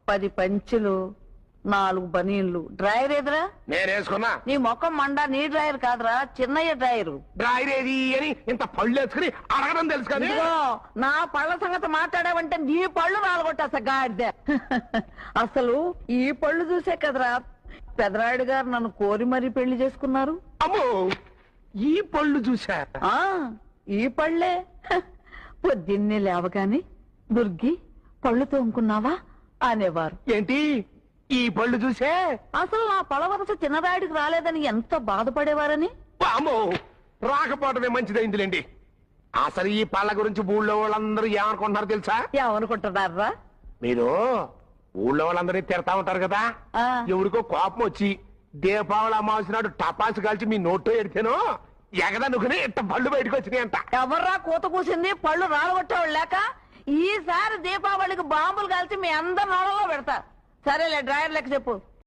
10 పంచులు, 4 బనీన్లు. డ్రైవర్ ఎదురా? నేను వేసుకున్నా. నీ మొక్కం మండ, నీ డ్రైవర్ కాదురా, చిన్నయ్య డ్రైవరు. డ్రైవర్ ఏది అని ఇంత పళ్ళు వేసుకుని అడగడం తెలుసు కానీ నా పళ్ళ సంగతి మాట్లాడావంటే నీ పళ్ళు రాలగొట్టా గాడిదే. అసలు ఈ పళ్ళు చూసే కదరా పెదరాయుడు గారు నన్ను కోరి మరీ పెళ్లి చేసుకున్నారు. అమ్మో, ఈ పళ్ళు చూసా? ఈ పళ్ళే. పొద్దున్నే లేవగాని దుర్గి పళ్ళు తోముకున్నావా అనేవారు. ఏంటి ఈ పళ్ళు చూసే? అసలు నా పళ్ళ వరస చిన్నరాయుడికి రాలేదని ఎంత బాధపడేవారని. అమ్మో, రాకపోవటమే మంచిదైందిలేండి. అసలు ఈ పళ్ళ గురించి ఊళ్ళో వాళ్ళందరూ ఏమనుకుంటున్నారు తెలుసా? ఏమనుకుంటున్నారా? మీరు ఊళ్ళో వాళ్ళందరినీ తిడతా ఉంటారు కదా, ఎవరికో కోపం వచ్చి దీపావళి అమావాస్య నాడు టపాసు కాల్చి మీ నోట్లో ఎడితేనో ఎగదనుకుని ఇంత పళ్ళు బయటకు వచ్చినాయి అంట. ఎవర్రా కూత కూసింది? పళ్ళు రాలగొట్టేవాళ్ళు లేక. ఈసారి దీపావళికి బాంబులు కాల్చి మీ అందరి నోళ్ళలో పెడతా. సరేలే, డ్రైవర్ లెక్క చెప్పు.